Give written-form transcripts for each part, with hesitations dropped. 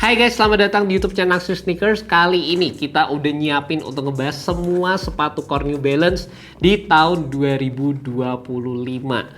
Hai guys, selamat datang di YouTube channel Axios Sneakers. Kali ini kita udah nyiapin untuk ngebahas semua sepatu core New Balance di tahun 2025.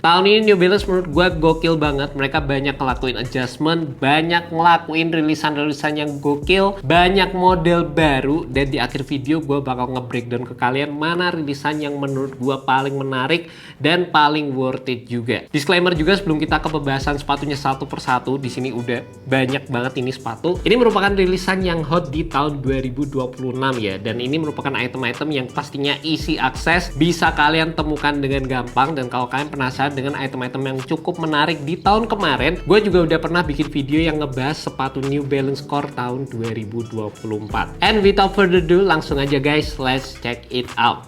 Tahun ini New Balance menurut gue gokil banget. Mereka banyak ngelakuin adjustment, banyak ngelakuin rilisan-rilisan yang gokil, banyak model baru, dan di akhir video gue bakal nge-breakdown ke kalian mana rilisan yang menurut gue paling menarik dan paling worth it juga. Disclaimer juga sebelum kita ke pembahasan sepatunya satu persatu, di sini udah banyak banget ini sepatu. Ini merupakan rilisan yang hot di tahun 2026 ya, dan ini merupakan item-item yang pastinya easy access, bisa kalian temukan dengan gampang. Dan kalau kalian penasaran dengan item-item yang cukup menarik di tahun kemarin, gue juga udah pernah bikin video yang ngebahas sepatu New Balance Core tahun 2024. And without further ado, langsung aja guys, let's check it out.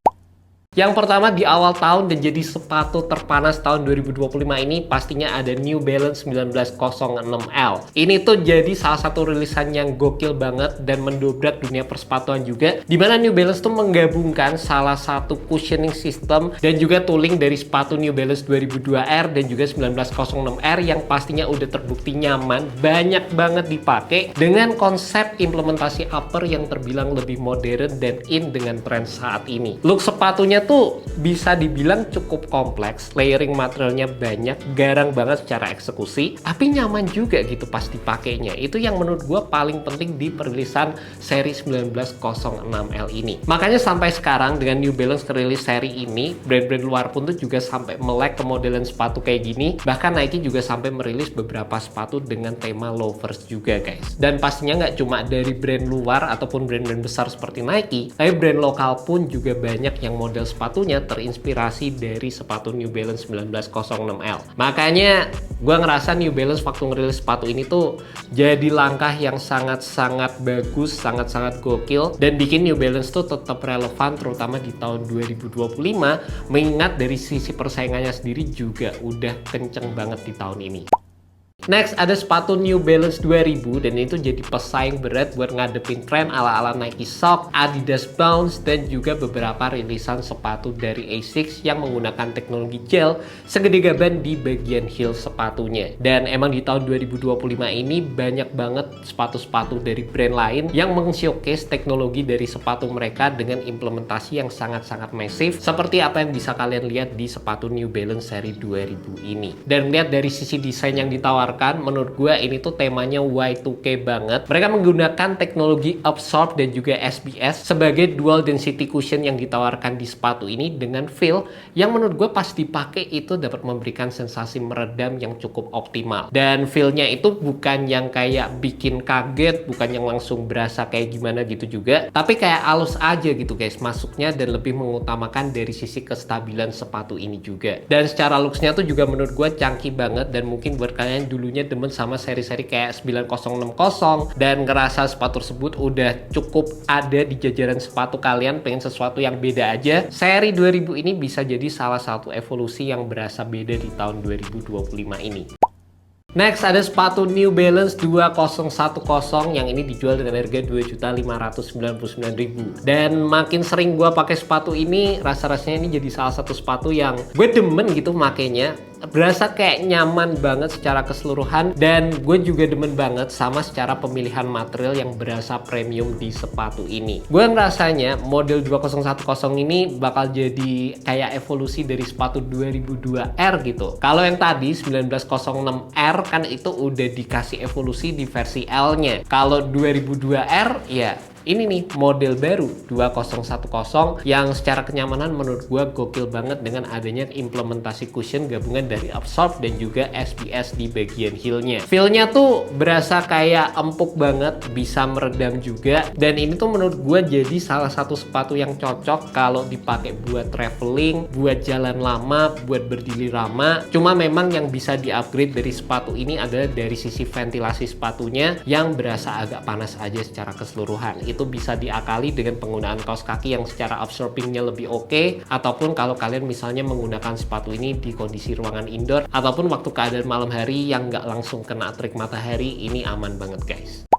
Yang pertama di awal tahun dan jadi sepatu terpanas tahun 2025 ini pastinya ada New Balance 1906L. Ini tuh jadi salah satu rilisan yang gokil banget dan mendobrak dunia persepatuan juga, dimana New Balance tuh menggabungkan salah satu cushioning system dan juga tooling dari sepatu New Balance 2002R dan juga 1906R yang pastinya udah terbukti nyaman, banyak banget dipakai dengan konsep implementasi upper yang terbilang lebih modern dan in dengan tren saat ini. Look sepatunya tuh bisa dibilang cukup kompleks, layering materialnya banyak, garang banget secara eksekusi, tapi nyaman juga gitu pas dipakainya. Itu yang menurut gue paling penting di perilisan seri 1906L ini. Makanya sampai sekarang dengan New Balance ngerilis seri ini, brand-brand luar pun tuh juga sampai melek ke modelan sepatu kayak gini. Bahkan Nike juga sampai merilis beberapa sepatu dengan tema loafers juga guys. Dan pastinya nggak cuma dari brand luar ataupun brand-brand besar seperti Nike, tapi brand lokal pun juga banyak yang model sepatunya terinspirasi dari sepatu New Balance 1906L. Makanya gue ngerasa New Balance waktu ngerilis sepatu ini tuh jadi langkah yang sangat-sangat bagus, sangat-sangat gokil, dan bikin New Balance tuh tetap relevan terutama di tahun 2025, mengingat dari sisi persaingannya sendiri juga udah kenceng banget di tahun ini. Next ada sepatu New Balance 2000 dan itu jadi pesaing berat buat ngadepin tren ala-ala Nike Shox, Adidas Bounce, dan juga beberapa rilisan sepatu dari Asics yang menggunakan teknologi gel segede gaban di bagian heel sepatunya. Dan emang di tahun 2025 ini banyak banget sepatu-sepatu dari brand lain yang meng-showcase teknologi dari sepatu mereka dengan implementasi yang sangat-sangat masif, seperti apa yang bisa kalian lihat di sepatu New Balance seri 2000 ini. Dan lihat dari sisi desain yang ditawarkan, menurut gue ini tuh temanya Y2K banget. Mereka menggunakan teknologi Absorb dan juga SBS sebagai dual density cushion yang ditawarkan di sepatu ini dengan feel yang menurut gue pas dipakai itu dapat memberikan sensasi meredam yang cukup optimal. Dan feelnya itu bukan yang kayak bikin kaget, bukan yang langsung berasa kayak gimana gitu juga, tapi kayak halus aja gitu guys masuknya, dan lebih mengutamakan dari sisi kestabilan sepatu ini juga. Dan secara looksnya tuh juga menurut gue chunky banget, dan mungkin buat kalian dulunya demen sama seri-seri kayak 9060 dan ngerasa sepatu tersebut udah cukup ada di jajaran sepatu kalian, pengen sesuatu yang beda aja, seri 2000 ini bisa jadi salah satu evolusi yang berasa beda di tahun 2025 ini. Next ada sepatu New Balance 2010 yang ini dijual dengan harga 2.599.000. Dan makin sering gue pakai sepatu ini, rasa-rasanya ini jadi salah satu sepatu yang gue demen gitu makainya. Berasa kayak nyaman banget secara keseluruhan, dan gue juga demen banget sama secara pemilihan material yang berasa premium di sepatu ini. Gue ngerasanya model 2010 ini bakal jadi kayak evolusi dari sepatu 2002R gitu. Kalau yang tadi 1906R kan itu udah dikasih evolusi di versi L-nya. Kalau 2002R ya ini nih model baru 2010 yang secara kenyamanan menurut gua gokil banget dengan adanya implementasi cushion gabungan dari Absorb dan juga SBS di bagian heelnya. Feelnya tuh berasa kayak empuk banget, bisa meredam juga, dan ini tuh menurut gua jadi salah satu sepatu yang cocok kalau dipakai buat traveling, buat jalan lama, buat berdiri lama. Cuma memang yang bisa di-upgrade dari sepatu ini adalah dari sisi ventilasi sepatunya yang berasa agak panas aja secara keseluruhan. Itu bisa diakali dengan penggunaan kaos kaki yang secara absorbingnya lebih oke, ataupun kalau kalian misalnya menggunakan sepatu ini di kondisi ruangan indoor ataupun waktu keadaan malam hari yang nggak langsung kena terik matahari, ini aman banget guys.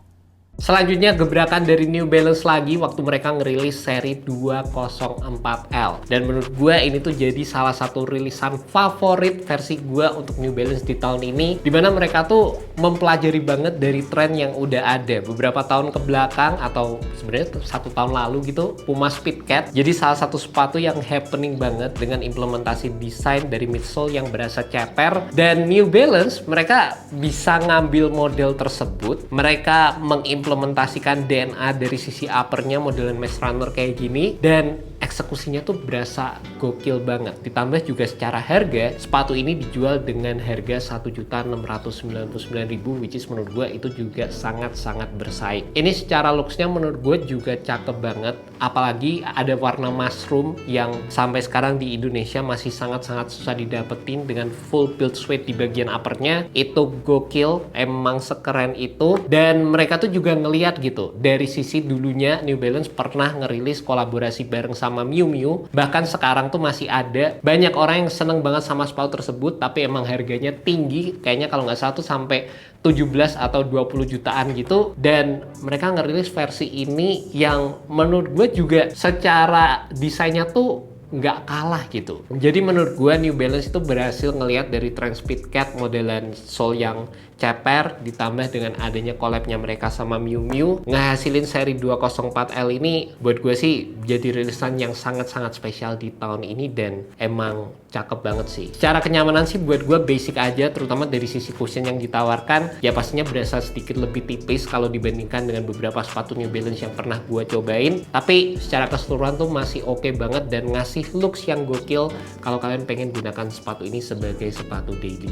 Selanjutnya gebrakan dari New Balance lagi waktu mereka ngerilis seri 204L. Dan menurut gue ini tuh jadi salah satu rilisan favorit versi gue untuk New Balance di tahun ini. Dimana mereka tuh mempelajari banget dari tren yang udah ada beberapa tahun ke belakang atau sebenarnya 1 tahun lalu gitu. Puma Speedcat jadi salah satu sepatu yang happening banget dengan implementasi desain dari midsole yang berasa ceper. Dan New Balance mereka bisa ngambil model tersebut, mereka mengimplementasikan DNA dari sisi uppernya modelan Maze Runner kayak gini, dan eksekusinya tuh berasa gokil banget. Ditambah juga secara harga, sepatu ini dijual dengan harga 1.699.000, which is menurut gue itu juga sangat-sangat bersaing. Ini secara looksnya menurut gue juga cakep banget, apalagi ada warna mushroom yang sampai sekarang di Indonesia masih sangat-sangat susah didapetin dengan full build suede di bagian uppernya. Itu gokil, emang sekeren itu. Dan mereka tuh juga ngeliat gitu, dari sisi dulunya New Balance pernah ngerilis kolaborasi bareng sama Miu Miu, bahkan sekarang tuh masih ada banyak orang yang seneng banget sama sepatu tersebut, tapi emang harganya tinggi, kayaknya kalau nggak salah tuh sampai 17 atau 20 jutaan gitu. Dan mereka ngerilis versi ini yang menurut gue juga secara desainnya tuh nggak kalah gitu. Jadi menurut gue New Balance itu berhasil ngelihat dari tren Speedcat modelan sole yang ceper ditambah dengan adanya collabnya mereka sama Miu Miu, ngehasilin seri 204L ini buat gue sih jadi rilisan yang sangat-sangat spesial di tahun ini dan emang cakep banget sih. Secara kenyamanan sih buat gue basic aja, terutama dari sisi cushion yang ditawarkan ya pastinya berasa sedikit lebih tipis kalau dibandingkan dengan beberapa sepatu New Balance yang pernah gue cobain, tapi secara keseluruhan tuh masih oke banget dan ngasih looks yang gokil kalau kalian pengen gunakan sepatu ini sebagai sepatu daily.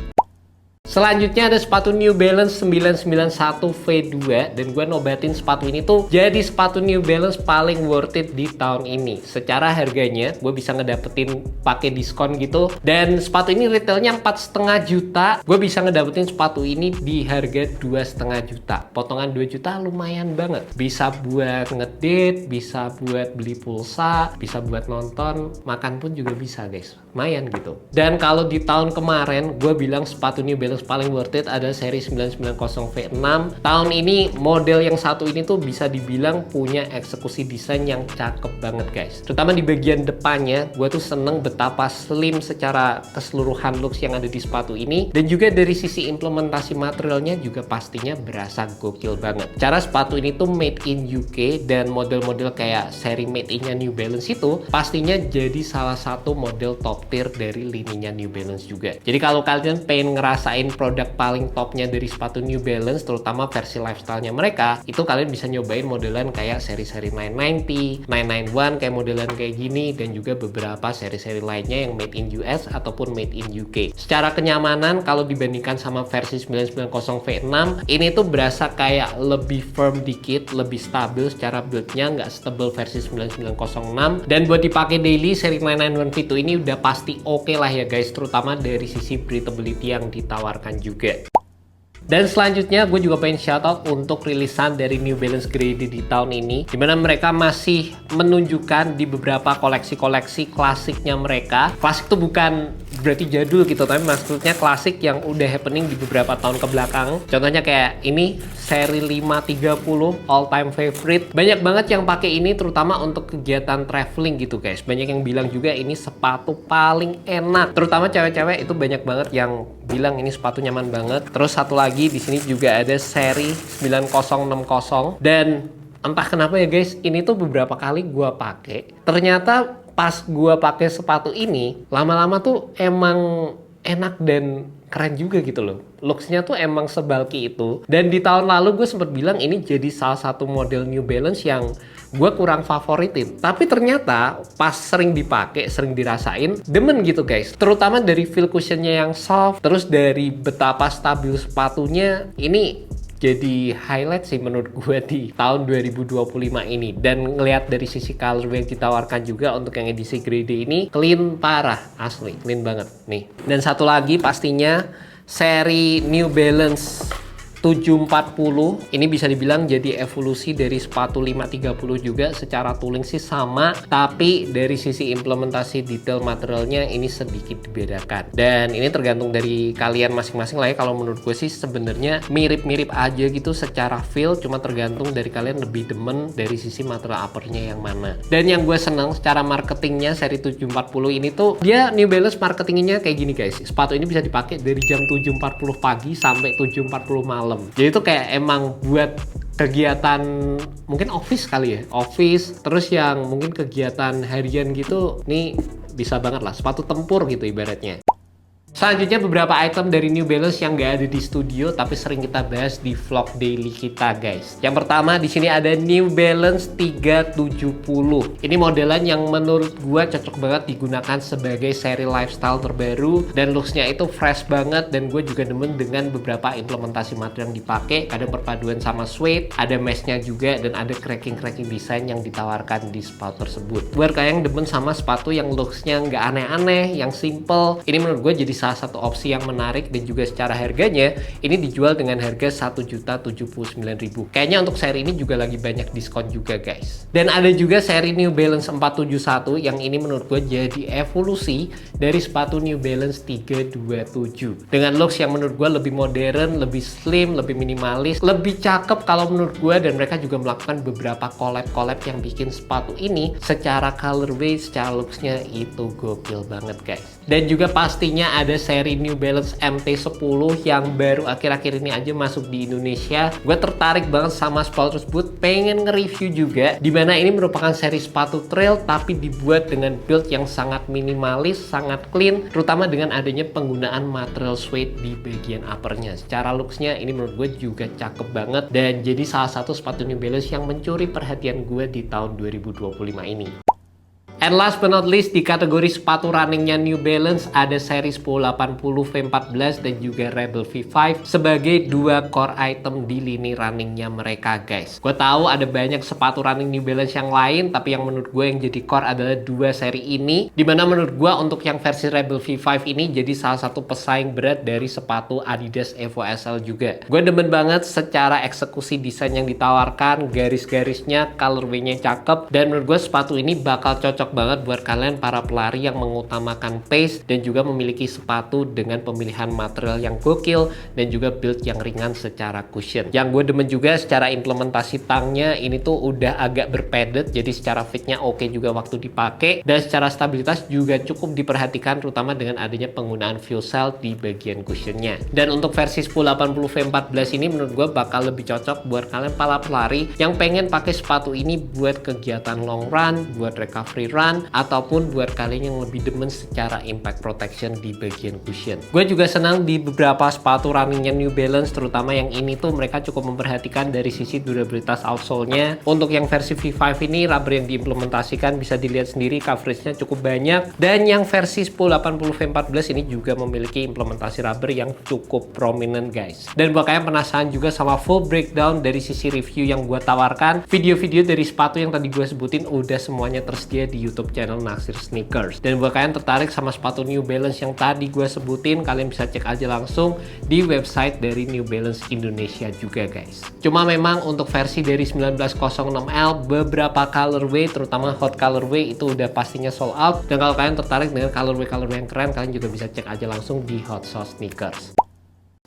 Selanjutnya ada sepatu New Balance 991 V2, dan gue nobatin sepatu ini tuh jadi sepatu New Balance paling worth it di tahun ini. Secara harganya gue bisa ngedapetin pakai diskon gitu, dan sepatu ini retailnya 4,5 juta. Gue bisa ngedapetin sepatu ini di harga 2,5 juta. Potongan 2 juta lumayan banget. Bisa buat ngedate, bisa buat beli pulsa, bisa buat nonton, makan pun juga bisa guys. Lumayan gitu. Dan kalau di tahun kemarin gue bilang sepatu New Balance paling worth it ada seri 990 V6. Tahun ini model yang satu ini tuh bisa dibilang punya eksekusi desain yang cakep banget guys. Terutama di bagian depannya, gue tuh seneng betapa slim secara keseluruhan looks yang ada di sepatu ini. Dan juga dari sisi implementasi materialnya juga pastinya berasa gokil banget. Cara sepatu ini tuh made in UK, dan model-model kayak seri made in-nya New Balance itu pastinya jadi salah satu model top tier dari lininya New Balance juga. Jadi kalau kalian pengen ngerasain produk paling topnya dari sepatu New Balance, terutama versi lifestyle-nya mereka, itu kalian bisa nyobain modelan kayak seri-seri 990, 991 kayak modelan kayak gini, dan juga beberapa seri-seri lainnya yang made in US ataupun made in UK. Secara kenyamanan kalau dibandingkan sama versi 990 V6, ini tuh berasa kayak lebih firm dikit, lebih stabil secara build-nya, nggak setebal versi 9906. Dan buat dipakai daily, seri 991 V2 ini udah pasti oke lah ya guys, terutama dari sisi breathability yang ditawarkan juga. Dan selanjutnya gue juga pengen shoutout untuk rilisan dari New Balance Grade di tahun ini, dimana mereka masih menunjukkan di beberapa koleksi-koleksi klasiknya mereka. Klasik tuh bukan berarti jadul gitu, tapi maksudnya klasik yang udah happening di beberapa tahun ke belakang. Contohnya kayak ini seri 530 all time favorite. Banyak banget yang pakai ini terutama untuk kegiatan traveling gitu guys. Banyak yang bilang juga ini sepatu paling enak, terutama cewek-cewek itu banyak banget yang bilang ini sepatu nyaman banget. Terus satu lagi di sini juga ada seri 9060, dan entah kenapa ya guys, ini tuh beberapa kali gua pakai. Ternyata pas gua pakai sepatu ini, lama-lama tuh emang enak dan keren juga gitu loh. Looksnya tuh emang sebalki itu. Dan di tahun lalu gue sempat bilang ini jadi salah satu model New Balance yang gue kurang favoritin. Tapi ternyata pas sering dipakai, sering dirasain, demen gitu guys. Terutama dari feel cushionnya yang soft, terus dari betapa stabil sepatunya, ini jadi highlight sih menurut gue di tahun 2025 ini. Dan ngelihat dari sisi color yang ditawarkan juga untuk yang edisi grade ini, clean parah, asli clean banget nih. Dan satu lagi pastinya seri New Balance 740 ini bisa dibilang jadi evolusi dari sepatu 530 juga. Secara tooling sih sama, tapi dari sisi implementasi detail materialnya ini sedikit dibedakan. Dan ini tergantung dari kalian masing-masing lah ya. Kalau menurut gue sih sebenarnya mirip-mirip aja gitu secara feel, cuma tergantung dari kalian lebih demen dari sisi material uppernya yang mana. Dan yang gue seneng secara marketingnya seri 740 ini tuh, dia New Balance marketingnya kayak gini guys. Sepatu ini bisa dipakai dari jam 7.40 pagi sampai 7.40 malam. Jadi itu kayak emang buat kegiatan mungkin office kali ya, office, terus yang mungkin kegiatan harian gitu, nih bisa banget lah, sepatu tempur gitu ibaratnya. Selanjutnya beberapa item dari New Balance yang nggak ada di studio tapi sering kita bahas di vlog daily kita guys. Yang pertama di sini ada New Balance 370. Ini modelan yang menurut gua cocok banget digunakan sebagai seri lifestyle terbaru dan looksnya itu fresh banget, dan gue juga demen dengan beberapa implementasi material yang dipakai. Ada perpaduan sama suede, ada meshnya juga, dan ada cracking desain yang ditawarkan di sepatu tersebut. Buat kalian yang demen sama sepatu yang looksnya nggak aneh-aneh, yang simple, ini menurut gue jadi salah satu opsi yang menarik. Dan juga secara harganya ini dijual dengan harga 1.079.000. Kayaknya untuk seri ini juga lagi banyak diskon juga guys. Dan ada juga seri New Balance 471 yang ini menurut gue jadi evolusi dari sepatu New Balance 327 dengan looks yang menurut gue lebih modern, lebih slim, lebih minimalis, lebih cakep kalau menurut gue. Dan mereka juga melakukan beberapa collab yang bikin sepatu ini secara colorway, secara looksnya itu gokil banget guys. Dan juga pastinya ada seri New Balance MT10 yang baru akhir-akhir ini aja masuk di Indonesia. Gue tertarik banget sama sepatu tersebut, pengen nge-review juga, dimana ini merupakan seri sepatu trail tapi dibuat dengan build yang sangat minimalis, sangat clean, terutama dengan adanya penggunaan material suede di bagian uppernya. Secara looksnya ini menurut gue juga cakep banget dan jadi salah satu sepatu New Balance yang mencuri perhatian gue di tahun 2025 ini. And last but not least, di kategori sepatu runningnya New Balance ada seri 1080 V14 dan juga Rebel V5 sebagai dua core item di lini runningnya mereka guys. Gue tahu ada banyak sepatu running New Balance yang lain, tapi yang menurut gue yang jadi core adalah dua seri ini, dimana menurut gue untuk yang versi Rebel V5 ini jadi salah satu pesaing berat dari sepatu Adidas Evo SL juga. Gue demen banget secara eksekusi desain yang ditawarkan, garis-garisnya, colorway-nya cakep, dan menurut gue sepatu ini bakal cocok banget buat kalian para pelari yang mengutamakan pace dan juga memiliki sepatu dengan pemilihan material yang gokil dan juga build yang ringan secara cushion. Yang gue demen juga secara implementasi tangnya ini tuh udah agak berpadded, jadi secara fitnya oke juga waktu dipakai, dan secara stabilitas juga cukup diperhatikan terutama dengan adanya penggunaan fuel cell di bagian cushionnya. Dan untuk versi 1080 V14 ini menurut gue bakal lebih cocok buat kalian para pelari yang pengen pakai sepatu ini buat kegiatan long run, buat recovery run, ataupun buat kalian yang lebih demen secara impact protection di bagian cushion. Gue juga senang di beberapa sepatu runningnya New Balance, terutama yang ini tuh mereka cukup memperhatikan dari sisi durabilitas outsole-nya. Untuk yang versi V5 ini rubber yang diimplementasikan bisa dilihat sendiri, coveragenya cukup banyak. Dan yang versi 1080 V14 ini juga memiliki implementasi rubber yang cukup prominent guys. Dan buat kalian penasaran juga sama full breakdown dari sisi review yang gue tawarkan, video-video dari sepatu yang tadi gue sebutin udah semuanya tersedia di YouTube channel Naksir Sneakers. Dan buat kalian tertarik sama sepatu New Balance yang tadi gue sebutin, kalian bisa cek aja langsung di website dari New Balance Indonesia juga guys. Cuma memang untuk versi dari 1906L beberapa colorway, terutama hot colorway itu udah pastinya sold out. Dan kalau kalian tertarik dengan colorway yang keren, kalian juga bisa cek aja langsung di Hot Sauce Sneakers.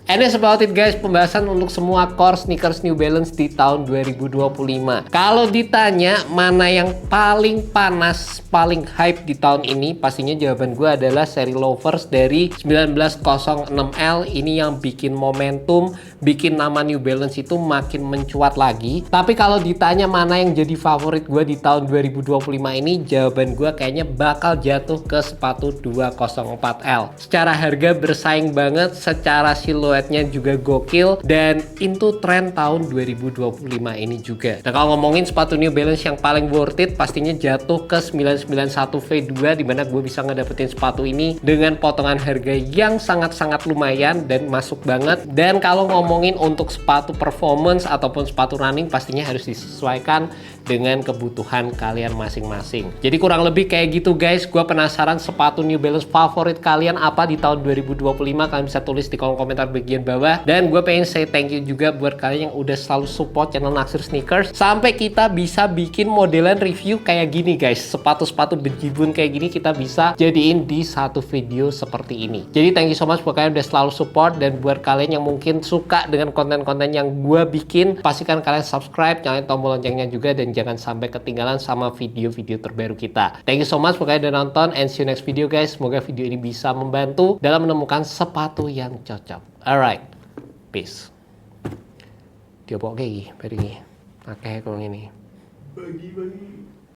And that's about it guys, pembahasan untuk semua core sneakers New Balance di tahun 2025. Kalau ditanya mana yang paling panas, paling hype di tahun ini, pastinya jawaban gue adalah seri Loafers dari 1906L. Ini yang bikin momentum, bikin nama New Balance itu makin mencuat lagi. Tapi kalau ditanya mana yang jadi favorit gue di tahun 2025 ini, jawaban gue kayaknya bakal jatuh ke sepatu 204L. Secara harga bersaing banget, secara siluet juga gokil, dan into trend tahun 2025 ini juga. Nah kalau ngomongin sepatu New Balance yang paling worth it, pastinya jatuh ke 991 V2, dimana gue bisa ngedapetin sepatu ini dengan potongan harga yang sangat-sangat lumayan dan masuk banget. Dan kalau ngomongin untuk sepatu performance ataupun sepatu running, pastinya harus disesuaikan dengan kebutuhan kalian masing-masing. Jadi kurang lebih kayak gitu guys. Gue penasaran sepatu New Balance favorit kalian apa di tahun 2025. Kalian bisa tulis di kolom komentar bagian bagian bawah. Dan gue pengen say thank you juga buat kalian yang udah selalu support channel Naksir Sneakers sampai kita bisa bikin modelan review kayak gini guys. Sepatu-sepatu bejibun kayak gini kita bisa jadiin di satu video seperti ini. Jadi thank you so much buat kalian udah selalu support, dan buat kalian yang mungkin suka dengan konten-konten yang gue bikin, pastikan kalian subscribe, nyalain tombol loncengnya juga, dan jangan sampai ketinggalan sama video-video terbaru kita. Thank you so much buat kalian udah nonton, and see you next video guys. Semoga video ini bisa membantu dalam menemukan sepatu yang cocok. Alright, peace. Dia bawa kayak gini, oke kalau ini. Bagi.